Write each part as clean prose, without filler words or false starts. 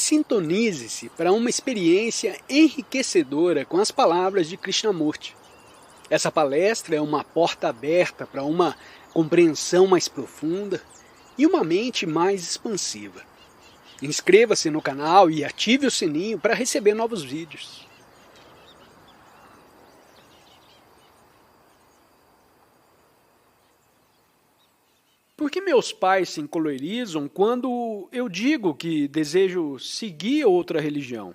Sintonize-se para uma experiência enriquecedora com as palavras de Krishnamurti. Essa palestra é uma porta aberta para uma compreensão mais profunda e uma mente mais expansiva. Inscreva-se no canal e ative o sininho para receber novos vídeos. Por que meus pais se encolerizam quando eu digo que desejo seguir outra religião?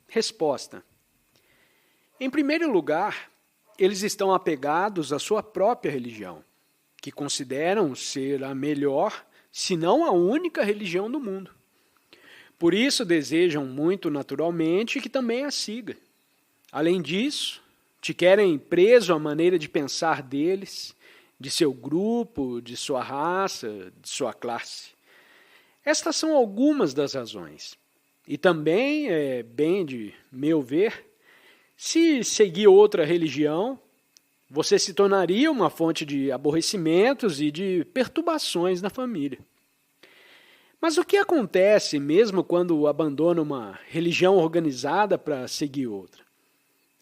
Resposta: em primeiro lugar, eles estão apegados à sua própria religião, que consideram ser a melhor, se não a única religião do mundo. Por isso desejam muito naturalmente que também a siga. Além disso, te querem preso à maneira de pensar deles, de seu grupo, de sua raça, de sua classe. Estas são algumas das razões. E também, bem de meu ver, se seguir outra religião, você se tornaria uma fonte de aborrecimentos e de perturbações na família. Mas o que acontece mesmo quando abandona uma religião organizada para seguir outra?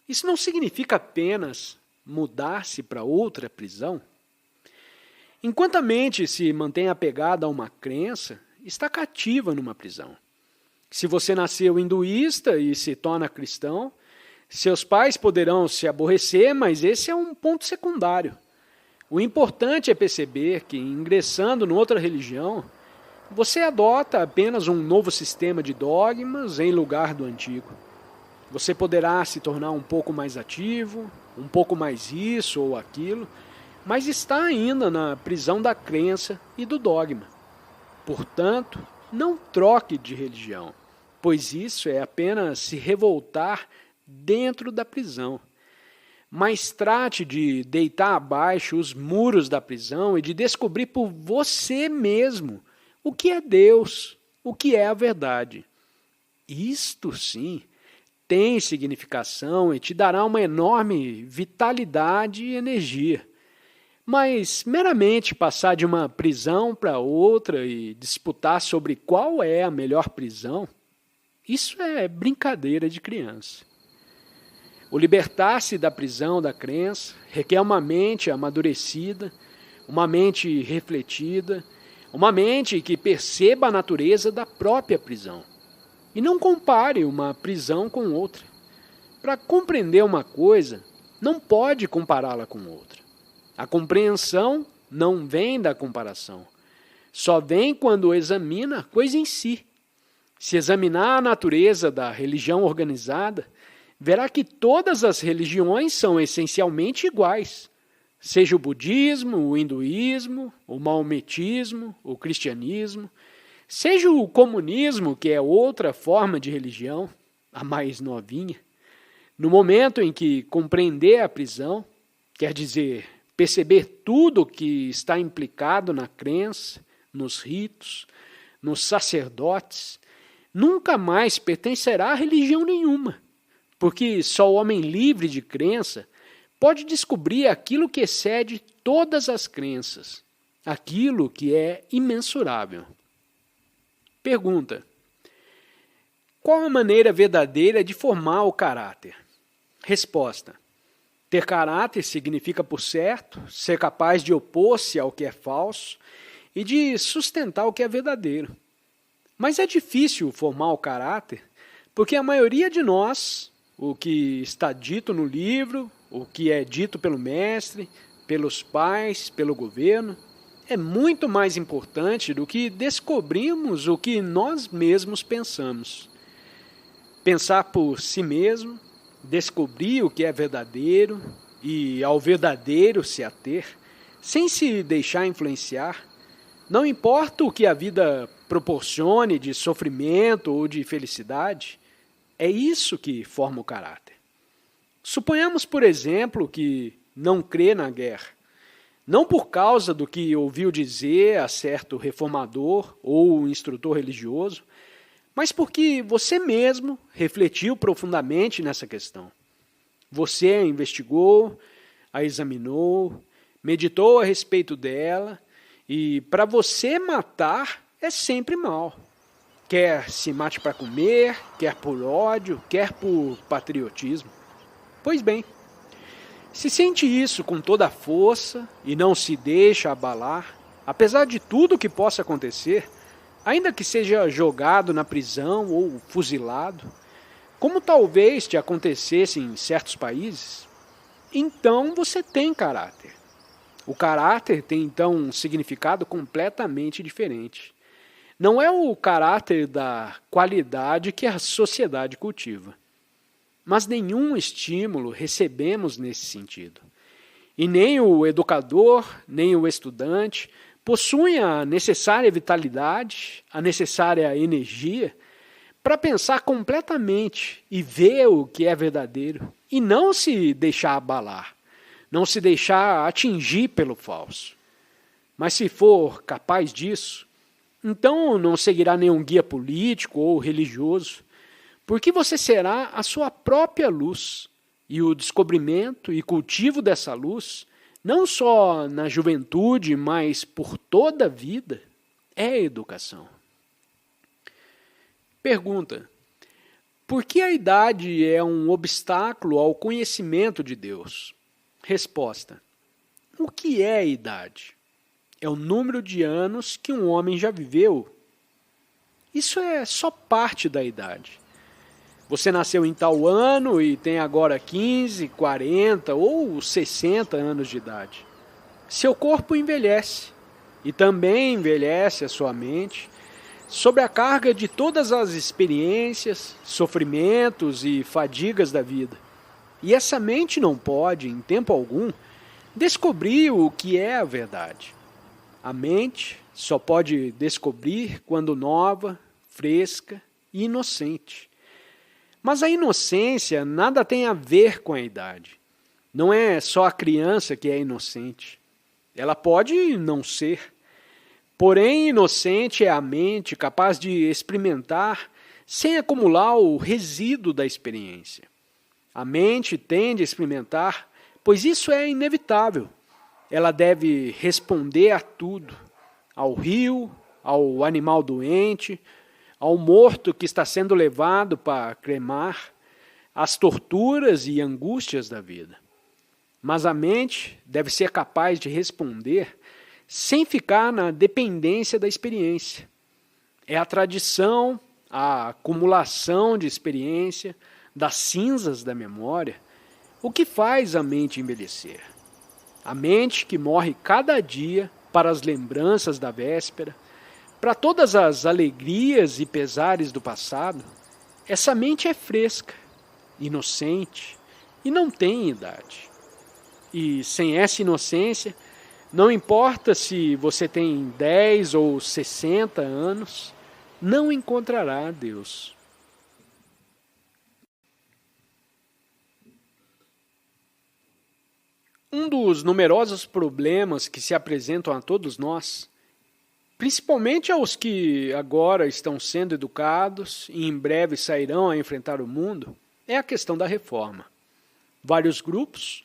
Isso não significa apenas mudar-se para outra prisão? Enquanto a mente se mantém apegada a uma crença, está cativa numa prisão. Se você nasceu hinduísta e se torna cristão, seus pais poderão se aborrecer, mas esse é um ponto secundário. O importante é perceber que, ingressando noutra religião, você adota apenas um novo sistema de dogmas em lugar do antigo. Você poderá se tornar um pouco mais ativo, um pouco mais isso ou aquilo, mas está ainda na prisão da crença e do dogma. Portanto, não troque de religião, pois isso é apenas se revoltar dentro da prisão. Mas trate de deitar abaixo os muros da prisão e de descobrir por você mesmo o que é Deus, o que é a verdade. Isto sim tem significação e te dará uma enorme vitalidade e energia. Mas meramente passar de uma prisão para outra e disputar sobre qual é a melhor prisão, isso é brincadeira de criança. O libertar-se da prisão da crença requer uma mente amadurecida, uma mente refletida, uma mente que perceba a natureza da própria prisão e não compare uma prisão com outra. Para compreender uma coisa, não pode compará-la com outra. A compreensão não vem da comparação. Só vem quando examina a coisa em si. Se examinar a natureza da religião organizada, verá que todas as religiões são essencialmente iguais. Seja o budismo, o hinduísmo, o maometismo, o cristianismo, seja o comunismo, que é outra forma de religião, a mais novinha. No momento em que compreender a prisão, quer dizer, perceber tudo o que está implicado na crença, nos ritos, nos sacerdotes, nunca mais pertencerá a religião nenhuma, porque só o homem livre de crença pode descobrir aquilo que excede todas as crenças, aquilo que é imensurável. Pergunta: qual a maneira verdadeira de formar o caráter? Resposta: ter caráter significa, por certo, ser capaz de opor-se ao que é falso e de sustentar o que é verdadeiro. Mas é difícil formar o caráter porque a maioria de nós, o que está dito no livro, o que é dito pelo mestre, pelos pais, pelo governo, é muito mais importante do que descobrirmos o que nós mesmos pensamos. Pensar por si mesmo, descobrir o que é verdadeiro e ao verdadeiro se ater, sem se deixar influenciar, não importa o que a vida proporcione de sofrimento ou de felicidade, é isso que forma o caráter. Suponhamos, por exemplo, que não crê na guerra, não por causa do que ouviu dizer a certo reformador ou instrutor religioso, mas porque você mesmo refletiu profundamente nessa questão. Você a investigou, a examinou, meditou a respeito dela, e para você matar é sempre mal. Quer se mate para comer, quer por ódio, quer por patriotismo. Pois bem, se sente isso com toda a força e não se deixa abalar, apesar de tudo que possa acontecer, ainda que seja jogado na prisão ou fuzilado, como talvez te acontecesse em certos países, então você tem caráter. O caráter tem então um significado completamente diferente. Não é o caráter da qualidade que a sociedade cultiva. Mas nenhum estímulo recebemos nesse sentido. E nem o educador, nem o estudante possuem a necessária vitalidade, a necessária energia para pensar completamente e ver o que é verdadeiro e não se deixar abalar, não se deixar atingir pelo falso. Mas se for capaz disso, então não seguirá nenhum guia político ou religioso, porque você será a sua própria luz, e o descobrimento e cultivo dessa luz, não só na juventude, mas por toda a vida, é educação. Pergunta: por que a idade é um obstáculo ao conhecimento de Deus? Resposta: o que é a idade? É o número de anos que um homem já viveu. Isso é só parte da idade. Você nasceu em tal ano e tem agora 15, 40 ou 60 anos de idade. Seu corpo envelhece e também envelhece a sua mente sob a carga de todas as experiências, sofrimentos e fadigas da vida. E essa mente não pode, em tempo algum, descobrir o que é a verdade. A mente só pode descobrir quando nova, fresca e inocente. Mas a inocência nada tem a ver com a idade. Não é só a criança que é inocente. Ela pode não ser. Porém, inocente é a mente capaz de experimentar sem acumular o resíduo da experiência. A mente tende a experimentar, pois isso é inevitável. Ela deve responder a tudo, ao rio, ao animal doente, ao morto que está sendo levado para cremar, às torturas e angústias da vida. Mas a mente deve ser capaz de responder sem ficar na dependência da experiência. É a tradição, a acumulação de experiência, das cinzas da memória, o que faz a mente envelhecer. A mente que morre cada dia para as lembranças da véspera, para todas as alegrias e pesares do passado, essa mente é fresca, inocente e não tem idade. E sem essa inocência, não importa se você tem 10 ou 60 anos, não encontrará Deus. Um dos numerosos problemas que se apresentam a todos nós, principalmente aos que agora estão sendo educados e em breve sairão a enfrentar o mundo, é a questão da reforma. Vários grupos,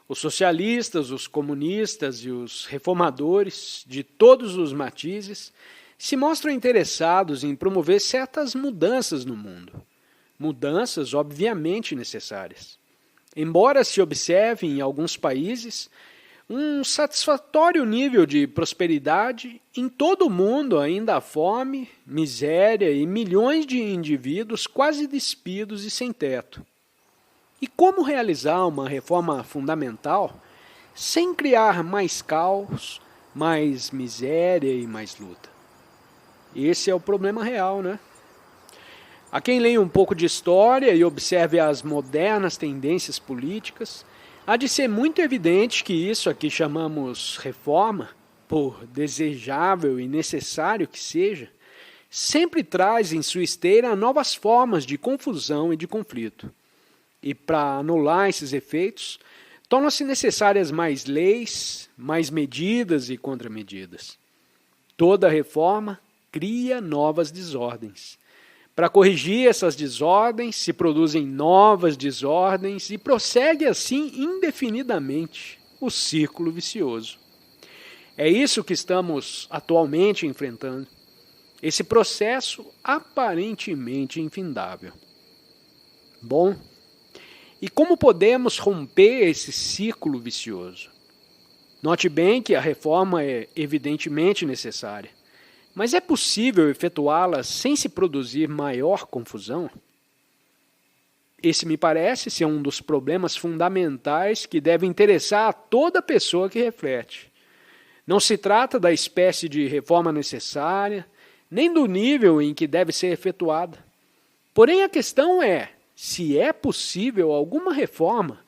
os socialistas, os comunistas e os reformadores, de todos os matizes, se mostram interessados em promover certas mudanças no mundo. Mudanças obviamente necessárias. Embora se observe em alguns países um satisfatório nível de prosperidade, em todo o mundo ainda há fome, miséria e milhões de indivíduos quase despidos e sem teto. E como realizar uma reforma fundamental sem criar mais caos, mais miséria e mais luta? Esse é o problema real, né? A quem leia um pouco de história e observe as modernas tendências políticas, há de ser muito evidente que isso aqui chamamos reforma, por desejável e necessário que seja, sempre traz em sua esteira novas formas de confusão e de conflito. E para anular esses efeitos, tornam-se necessárias mais leis, mais medidas e contramedidas. Toda reforma cria novas desordens. Para corrigir essas desordens, se produzem novas desordens e prossegue assim indefinidamente o círculo vicioso. É isso que estamos atualmente enfrentando. esse processo aparentemente infindável. Bom, e como podemos romper esse ciclo vicioso? Note bem que a reforma é evidentemente necessária, mas é possível efetuá-la sem se produzir maior confusão? Esse me parece ser um dos problemas fundamentais que deve interessar a toda pessoa que reflete. Não se trata da espécie de reforma necessária, nem do nível em que deve ser efetuada. Porém, a questão é se é possível alguma reforma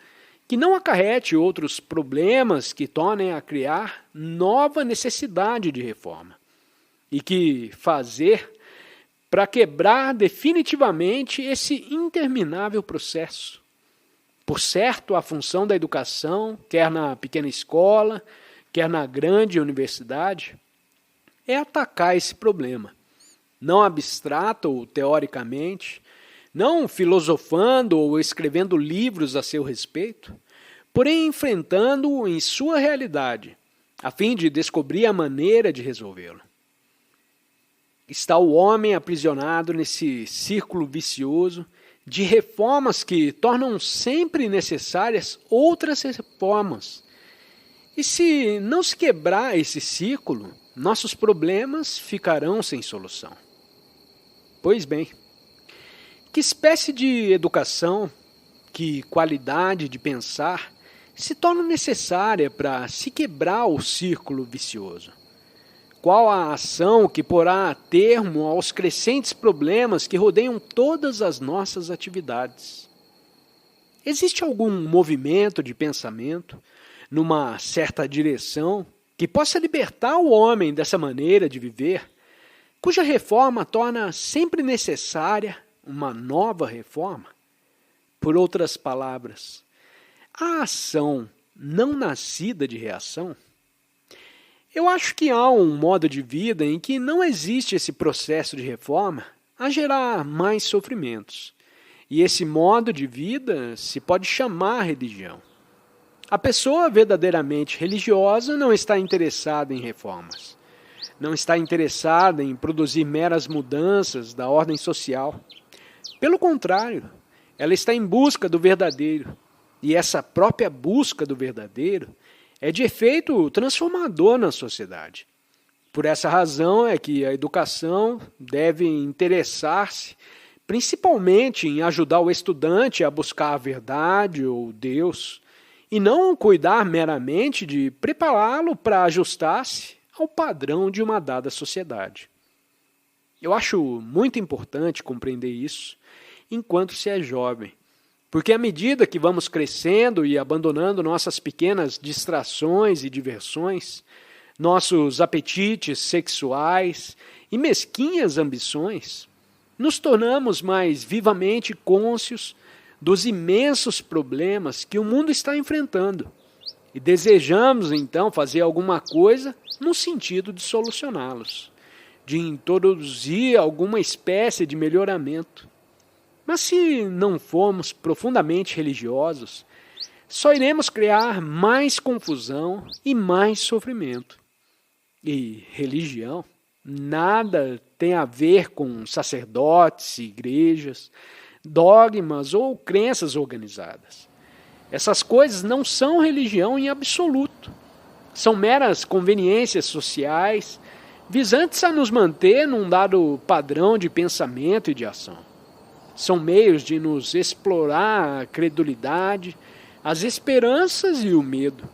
que não acarrete outros problemas que tornem a criar nova necessidade de reforma, e que fazer para quebrar definitivamente esse interminável processo. Por certo, a função da educação, quer na pequena escola, quer na grande universidade, é atacar esse problema, não abstrato ou teoricamente, não filosofando ou escrevendo livros a seu respeito, porém enfrentando-o em sua realidade, a fim de descobrir a maneira de resolvê-lo. Está o homem aprisionado nesse círculo vicioso de reformas que tornam sempre necessárias outras reformas. E se não se quebrar esse ciclo, nossos problemas ficarão sem solução. Pois bem, que espécie de educação, que qualidade de pensar se torna necessária para se quebrar o círculo vicioso? Qual a ação que porá termo aos crescentes problemas que rodeiam todas as nossas atividades? Existe algum movimento de pensamento, numa certa direção, que possa libertar o homem dessa maneira de viver, cuja reforma torna sempre necessária uma nova reforma? Por outras palavras, a ação não nascida de reação? Eu acho que há um modo de vida em que não existe esse processo de reforma a gerar mais sofrimentos. E esse modo de vida se pode chamar religião. A pessoa verdadeiramente religiosa não está interessada em reformas. Não está interessada em produzir meras mudanças da ordem social. Pelo contrário, ela está em busca do verdadeiro. E essa própria busca do verdadeiro é de efeito transformador na sociedade. Por essa razão é que a educação deve interessar-se principalmente em ajudar o estudante a buscar a verdade ou Deus, e não cuidar meramente de prepará-lo para ajustar-se ao padrão de uma dada sociedade. Eu acho muito importante compreender isso enquanto se é jovem, porque à medida que vamos crescendo e abandonando nossas pequenas distrações e diversões, nossos apetites sexuais e mesquinhas ambições, nos tornamos mais vivamente cônscios dos imensos problemas que o mundo está enfrentando e desejamos então fazer alguma coisa no sentido de solucioná-los, de introduzir alguma espécie de melhoramento. Mas se não formos profundamente religiosos, só iremos criar mais confusão e mais sofrimento. E religião nada tem a ver com sacerdotes, igrejas, dogmas ou crenças organizadas. Essas coisas não são religião em absoluto. São meras conveniências sociais, visantes a nos manter num dado padrão de pensamento e de ação. São meios de nos explorar a credulidade, as esperanças e o medo.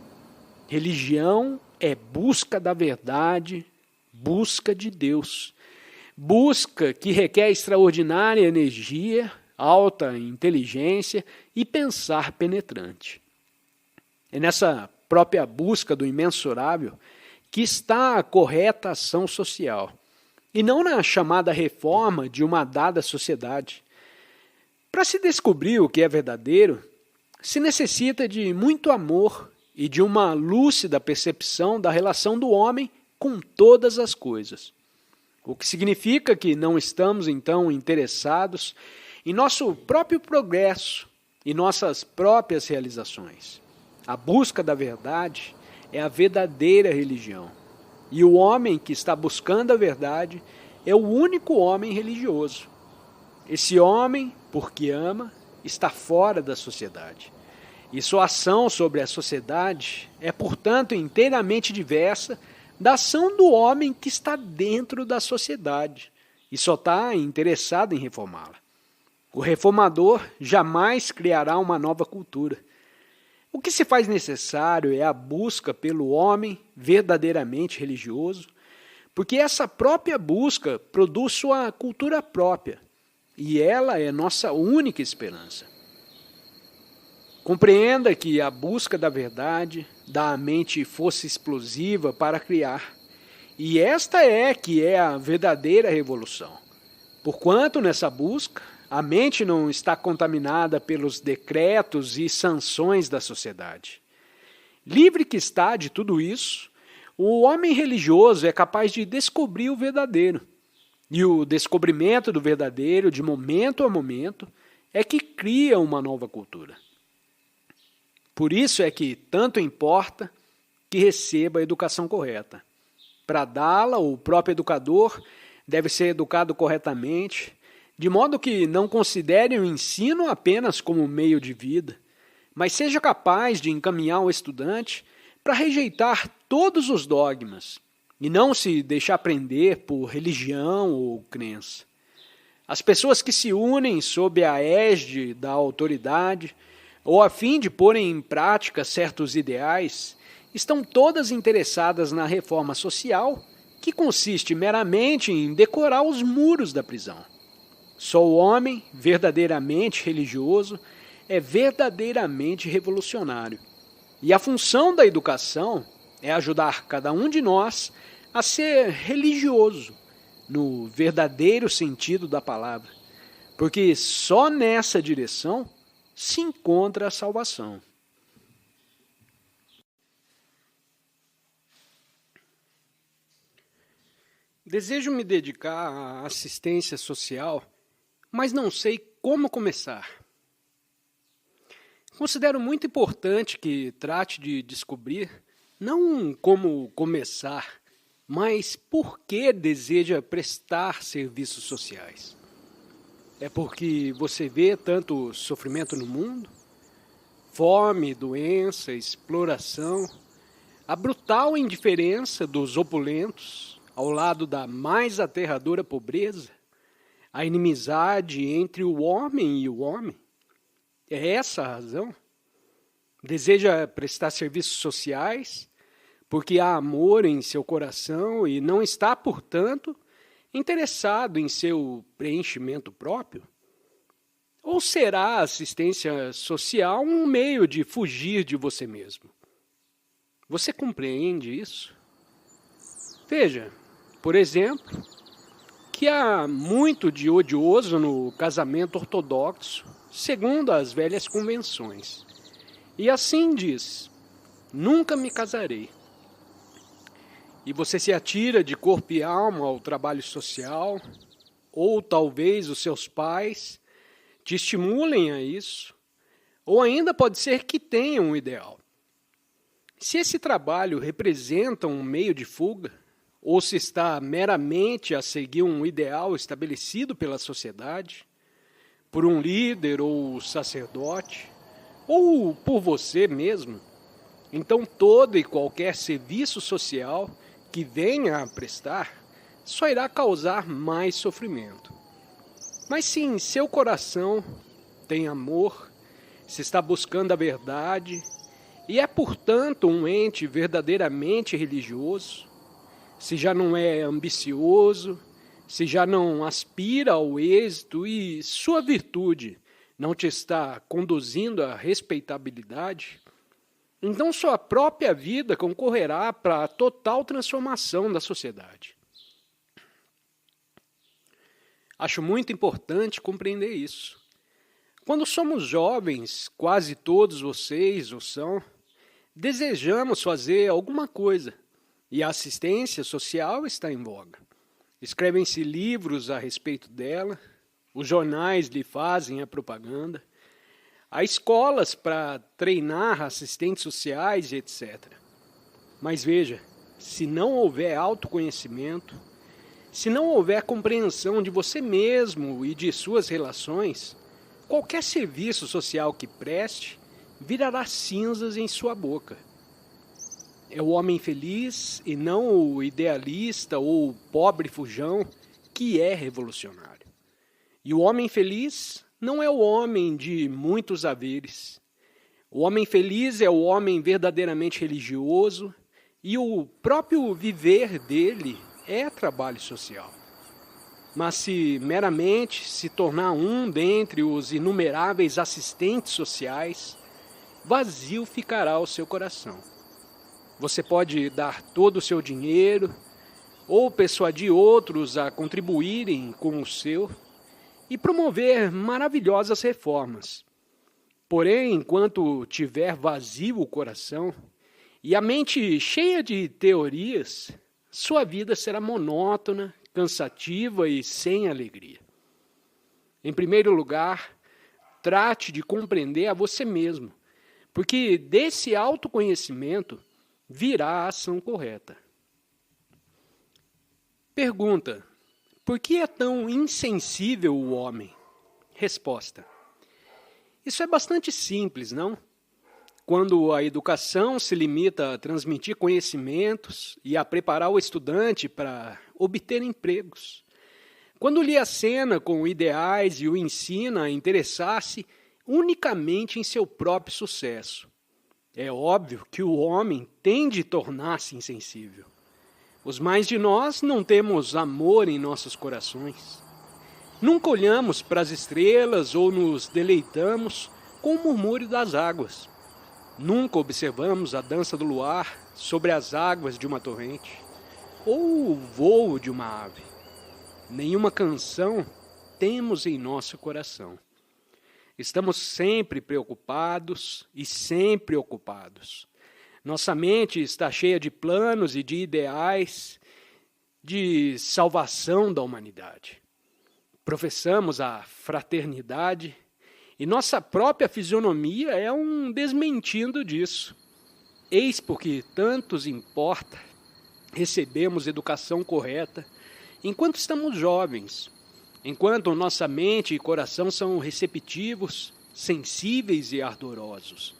Religião é busca da verdade, busca de Deus. Busca que requer extraordinária energia, alta inteligência e pensar penetrante. É nessa própria busca do imensurável que está a correta ação social, e não na chamada reforma de uma dada sociedade. Para se descobrir o que é verdadeiro, se necessita de muito amor e de uma lúcida percepção da relação do homem com todas as coisas. O que significa que não estamos, então, interessados em nosso próprio progresso e nossas próprias realizações. A busca da verdade é a verdadeira religião. E o homem que está buscando a verdade é o único homem religioso. Esse homem, porque ama, está fora da sociedade. E sua ação sobre a sociedade é, portanto, inteiramente diversa da ação do homem que está dentro da sociedade e só está interessado em reformá-la. O reformador jamais criará uma nova cultura. O que se faz necessário é a busca pelo homem verdadeiramente religioso, porque essa própria busca produz sua cultura própria, e ela é nossa única esperança. Compreenda que a busca da verdade dá à mente força explosiva para criar, e esta é que é a verdadeira revolução. Porquanto nessa busca, a mente não está contaminada pelos decretos e sanções da sociedade. Livre que está de tudo isso, o homem religioso é capaz de descobrir o verdadeiro. E o descobrimento do verdadeiro, de momento a momento, é que cria uma nova cultura. Por isso é que tanto importa que receba a educação correta. Para dá-la, o próprio educador deve ser educado corretamente, de modo que não considere o ensino apenas como meio de vida, mas seja capaz de encaminhar o estudante para rejeitar todos os dogmas e não se deixar prender por religião ou crença. As pessoas que se unem sob a égide da autoridade ou a fim de porem em prática certos ideais, estão todas interessadas na reforma social, que consiste meramente em decorar os muros da prisão. Só o homem verdadeiramente religioso é verdadeiramente revolucionário. E a função da educação é ajudar cada um de nós a ser religioso, no verdadeiro sentido da palavra, porque só nessa direção se encontra a salvação. Desejo me dedicar à assistência social, mas não sei como começar. Considero muito importante que trate de descobrir não como começar, mas por que deseja prestar serviços sociais. É porque você vê tanto sofrimento no mundo, fome, doença, exploração, a brutal indiferença dos opulentos ao lado da mais aterradora pobreza, a inimizade entre o homem e o homem. É essa a razão? Deseja prestar serviços sociais porque há amor em seu coração e não está, portanto, interessado em seu preenchimento próprio? Ou será a assistência social um meio de fugir de você mesmo? Você compreende isso? Veja, por exemplo, que há muito de odioso no casamento ortodoxo, segundo as velhas convenções. E assim diz: nunca me casarei. E você se atira de corpo e alma ao trabalho social, ou talvez os seus pais te estimulem a isso, ou ainda pode ser que tenham um ideal. Se esse trabalho representa um meio de fuga, ou se está meramente a seguir um ideal estabelecido pela sociedade, por um líder ou sacerdote, ou por você mesmo, então todo e qualquer serviço social que venha a prestar só irá causar mais sofrimento. Mas se em seu coração tem amor, se está buscando a verdade e é, portanto, um ente verdadeiramente religioso, se já não é ambicioso, se já não aspira ao êxito e sua virtude não te está conduzindo à respeitabilidade, então sua própria vida concorrerá para a total transformação da sociedade. Acho muito importante compreender isso. Quando somos jovens, quase todos vocês o são, desejamos fazer alguma coisa e a assistência social está em voga. Escrevem-se livros a respeito dela, os jornais lhe fazem a propaganda, há escolas para treinar assistentes sociais e etc. Mas veja, se não houver autoconhecimento, Se não houver compreensão de você mesmo e de suas relações, qualquer serviço social que preste virará cinzas em sua boca. É o homem feliz e não o idealista ou o pobre fujão que é revolucionário. E o homem feliz não é o homem de muitos haveres. O homem feliz é o homem verdadeiramente religioso e o próprio viver dele é trabalho social. Mas se meramente se tornar um dentre os inumeráveis assistentes sociais, vazio ficará o seu coração. Você pode dar todo o seu dinheiro ou persuadir outros a contribuírem com o seu e promover maravilhosas reformas. Porém, enquanto tiver vazio o coração e a mente cheia de teorias, sua vida será monótona, cansativa e sem alegria. Em primeiro lugar, trate de compreender a você mesmo, porque desse autoconhecimento virá a ação correta. Pergunta: por que é tão insensível o homem? Resposta: isso é bastante simples, não? Quando a educação se limita a transmitir conhecimentos e a preparar o estudante para obter empregos. Quando lhe acena com ideais e o ensina a interessar-se unicamente em seu próprio sucesso. É óbvio que o homem tende a tornar-se insensível. Os mais de nós não temos amor em nossos corações. Nunca olhamos para as estrelas ou nos deleitamos com o murmúrio das águas. Nunca observamos a dança do luar sobre as águas de uma torrente, ou o voo de uma ave. Nenhuma canção temos em nosso coração. Estamos sempre preocupados e sempre ocupados. Nossa mente está cheia de planos e de ideais de salvação da humanidade. Professamos a fraternidade e nossa própria fisionomia é um desmentindo disso. Eis porque tantos importa recebemos educação correta enquanto estamos jovens, enquanto nossa mente e coração são receptivos, sensíveis e ardorosos.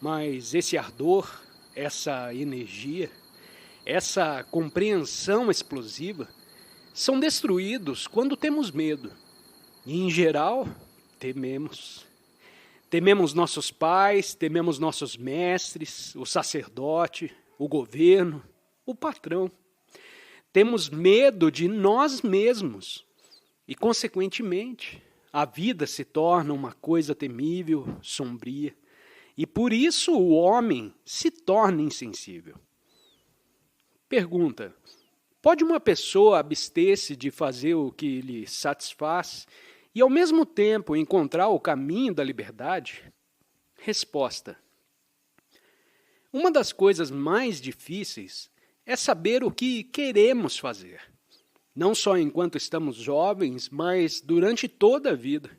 Mas esse ardor, essa energia, essa compreensão explosiva são destruídos quando temos medo. E, em geral, tememos. Tememos nossos pais, tememos nossos mestres, o sacerdote, o governo, o patrão. Temos medo de nós mesmos e, consequentemente, a vida se torna uma coisa temível, sombria. E por isso o homem se torna insensível. Pergunta: pode uma pessoa abster-se de fazer o que lhe satisfaz e, ao mesmo tempo, encontrar o caminho da liberdade? Resposta: uma das coisas mais difíceis é saber o que queremos fazer, não só enquanto estamos jovens, mas durante toda a vida.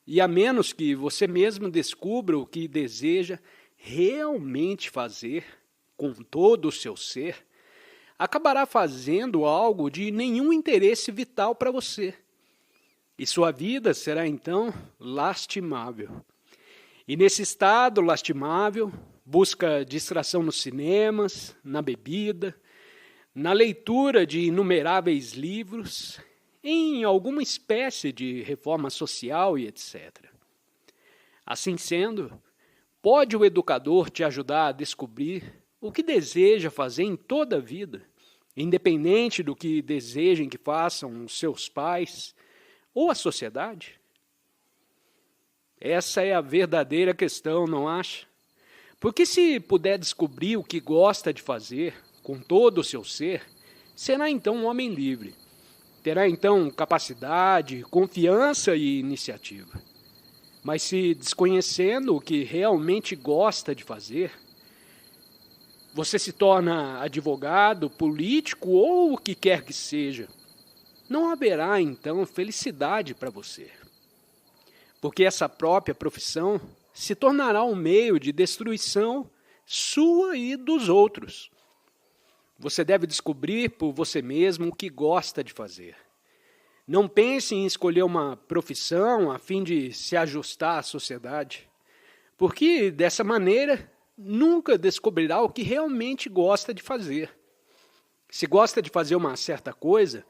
E a menos que você mesmo descubra o que deseja realmente fazer com todo o seu ser, acabará fazendo algo de nenhum interesse vital para você. E sua vida será então lastimável. E nesse estado lastimável, busca distração nos cinemas, na bebida, na leitura de inumeráveis livros, em alguma espécie de reforma social e etc. Assim sendo, pode o educador te ajudar a descobrir o que deseja fazer em toda a vida, independente do que desejem que façam os seus pais ou a sociedade? Essa é a verdadeira questão, não acha? Porque se puder descobrir o que gosta de fazer com todo o seu ser, será então um homem livre. Terá então capacidade, confiança e iniciativa. Mas se desconhecendo o que realmente gosta de fazer, você se torna advogado, político ou o que quer que seja, não haverá então felicidade para você. Porque essa própria profissão se tornará um meio de destruição sua e dos outros. Você deve descobrir por você mesmo o que gosta de fazer. Não pense em escolher uma profissão a fim de se ajustar à sociedade, porque dessa maneira nunca descobrirá o que realmente gosta de fazer. Se gosta de fazer uma certa coisa,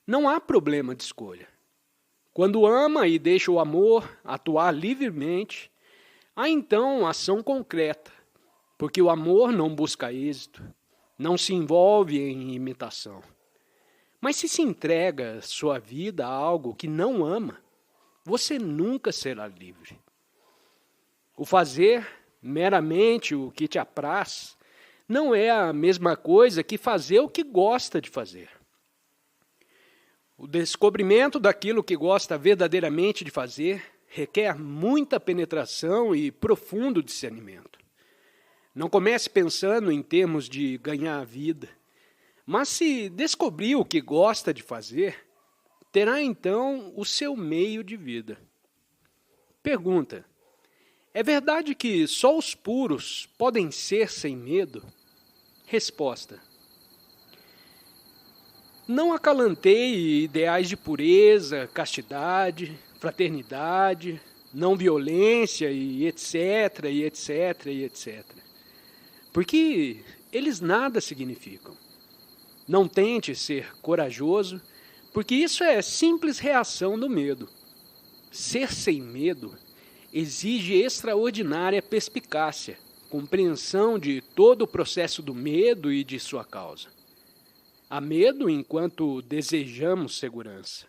não há problema de escolha. Quando ama e deixa o amor atuar livremente, há então ação concreta, porque o amor não busca êxito, não se envolve em imitação. Mas se entrega sua vida a algo que não ama, você nunca será livre. O fazer meramente o que te apraz não é a mesma coisa que fazer o que gosta de fazer. O descobrimento daquilo que gosta verdadeiramente de fazer requer muita penetração e profundo discernimento. Não comece pensando em termos de ganhar a vida, mas se descobrir o que gosta de fazer, terá então o seu meio de vida. Pergunta: é verdade que só os puros podem ser sem medo? Resposta: não acalanteie ideais de pureza, castidade, fraternidade, não violência e etc, e etc, e etc. Porque eles nada significam. Não tente ser corajoso, porque isso é simples reação do medo. Ser sem medo exige extraordinária perspicácia, compreensão de todo o processo do medo e de sua causa. Há medo enquanto desejamos segurança.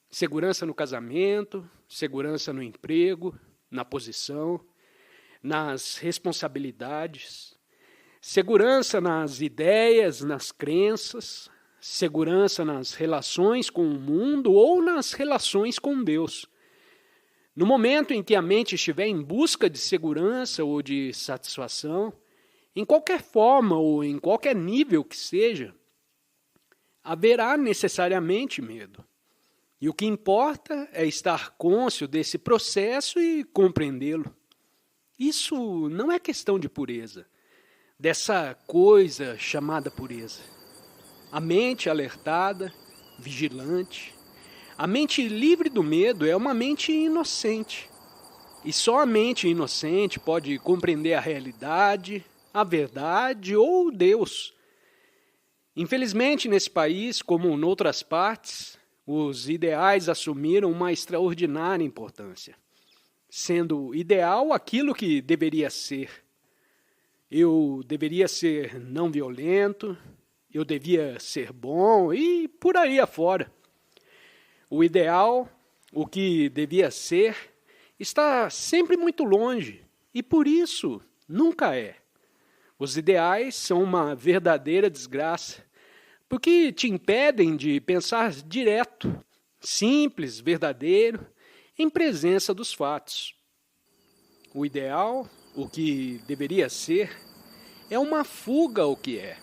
Segurança no casamento, segurança no emprego, na posição, nas responsabilidades, segurança nas ideias, nas crenças, segurança nas relações com o mundo ou nas relações com Deus. No momento em que a mente estiver em busca de segurança ou de satisfação, em qualquer forma ou em qualquer nível que seja, haverá necessariamente medo. E o que importa é estar cônscio desse processo e compreendê-lo. Isso não é questão de pureza, dessa coisa chamada pureza. A mente alertada, vigilante, a mente livre do medo é uma mente inocente. E só a mente inocente pode compreender a realidade, a verdade ou Deus. Infelizmente, nesse país, como em outras partes, os ideais assumiram uma extraordinária importância, sendo ideal aquilo que deveria ser. Eu deveria ser não violento, eu devia ser bom e por aí afora. O ideal, o que devia ser, está sempre muito longe e por isso nunca é. Os ideais são uma verdadeira desgraça, porque te impedem de pensar direto, simples, verdadeiro, em presença dos fatos. O ideal, o que deveria ser, é uma fuga ao que é.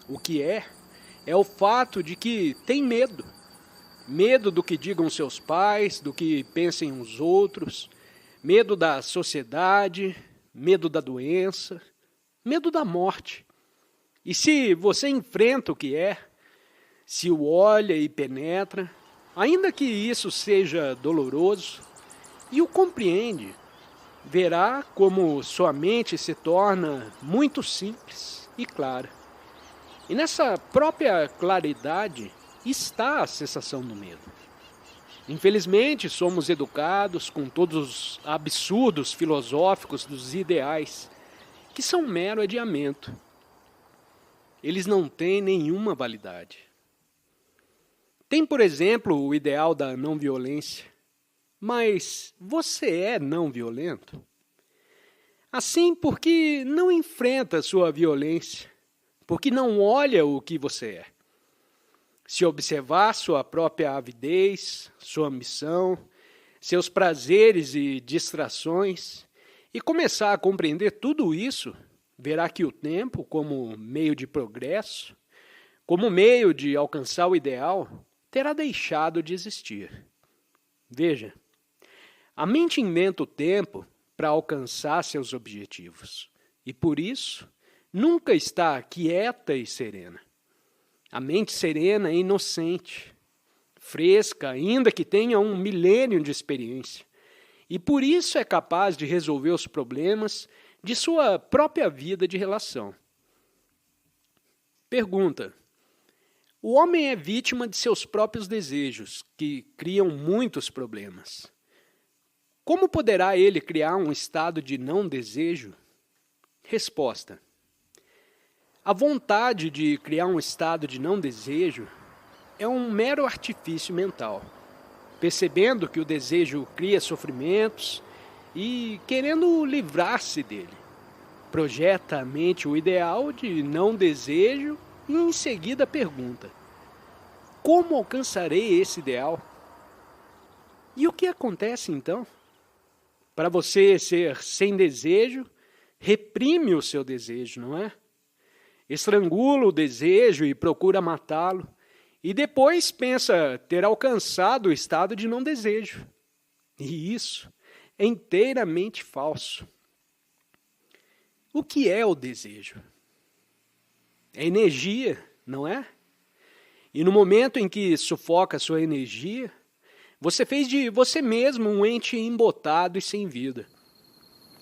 O que é o fato de que tem medo. Medo do que digam seus pais, do que pensem os outros, medo da sociedade, medo da doença, medo da morte. E se você enfrenta o que é, se o olha e penetra, ainda que isso seja doloroso, e o compreende, verá como sua mente se torna muito simples e clara. E nessa própria claridade está a cessação do medo. Infelizmente, somos educados com todos os absurdos filosóficos dos ideais, que são mero adiamento. Eles não têm nenhuma validade. Tem, por exemplo, o ideal da não violência. Mas você é não violento? Assim, porque não enfrenta sua violência, porque não olha o que você é. Se observar sua própria avidez, sua ambição, seus prazeres e distrações, e começar a compreender tudo isso, verá que o tempo, como meio de progresso, como meio de alcançar o ideal, terá deixado de existir. Veja, a mente inventa o tempo para alcançar seus objetivos, e por isso nunca está quieta e serena. A mente serena é inocente, fresca, ainda que tenha 1 milênio de experiência, e por isso é capaz de resolver os problemas de sua própria vida de relação. Pergunta: o homem é vítima de seus próprios desejos, que criam muitos problemas. Como poderá ele criar um estado de não desejo? Resposta: a vontade de criar um estado de não desejo é um mero artifício mental, percebendo que o desejo cria sofrimentos e querendo livrar-se dele. Projeta à mente o ideal de não desejo e em seguida pergunta: como alcançarei esse ideal? E o que acontece então? Para você ser sem desejo, reprime o seu desejo, não é? Estrangula o desejo e procura matá-lo, e depois pensa ter alcançado o estado de não desejo. E isso é inteiramente falso. O que é o desejo? É energia, não é? E no momento em que sufoca sua energia, você fez de você mesmo um ente embotado e sem vida.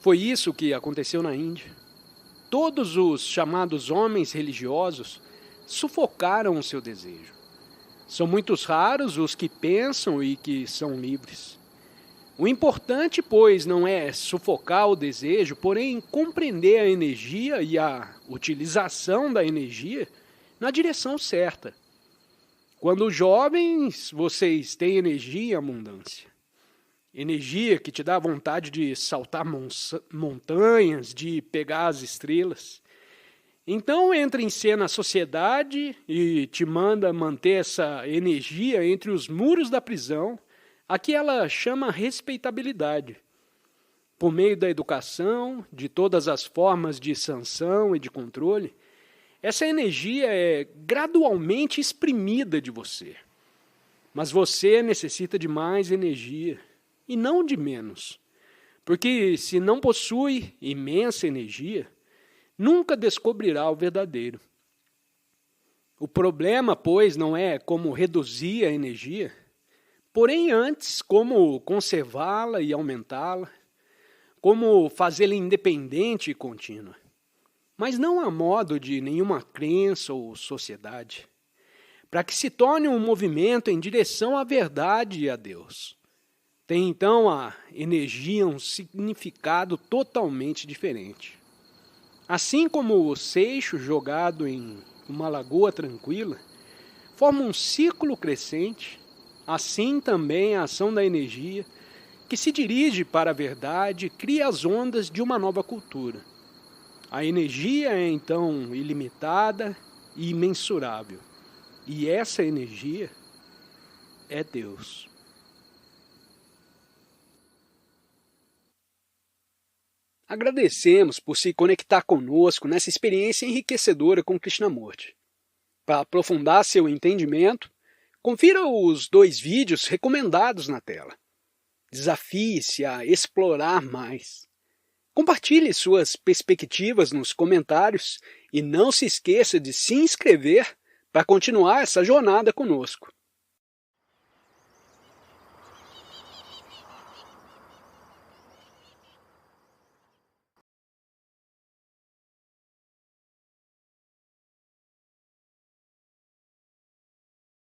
Foi isso que aconteceu na Índia. Todos os chamados homens religiosos sufocaram o seu desejo. São muitos raros os que pensam e que são livres. O importante, pois, não é sufocar o desejo, porém compreender a energia e a utilização da energia na direção certa. Quando jovens, vocês têm energia em abundância. Energia que te dá vontade de saltar montanhas, de pegar as estrelas. Então entra em cena a sociedade e te manda manter essa energia entre os muros da prisão, a que ela chama respeitabilidade. Por meio da educação, de todas as formas de sanção e de controle, essa energia é gradualmente exprimida de você. Mas você necessita de mais energia, e não de menos. Porque se não possui imensa energia, nunca descobrirá o verdadeiro. O problema, pois, não é como reduzir a energia, porém antes como conservá-la e aumentá-la, como fazê-la independente e contínua. Mas não a modo de nenhuma crença ou sociedade, para que se torne um movimento em direção à verdade e a Deus. Tem então a energia um significado totalmente diferente. Assim como o seixo jogado em uma lagoa tranquila forma um círculo crescente, assim também a ação da energia, que se dirige para a verdade, cria as ondas de uma nova cultura. A energia é então ilimitada e imensurável. E essa energia é Deus. Agradecemos por se conectar conosco nessa experiência enriquecedora com Krishnamurti. Para aprofundar seu entendimento, confira os 2 vídeos recomendados na tela. Desafie-se a explorar mais. Compartilhe suas perspectivas nos comentários e não se esqueça de se inscrever para continuar essa jornada conosco.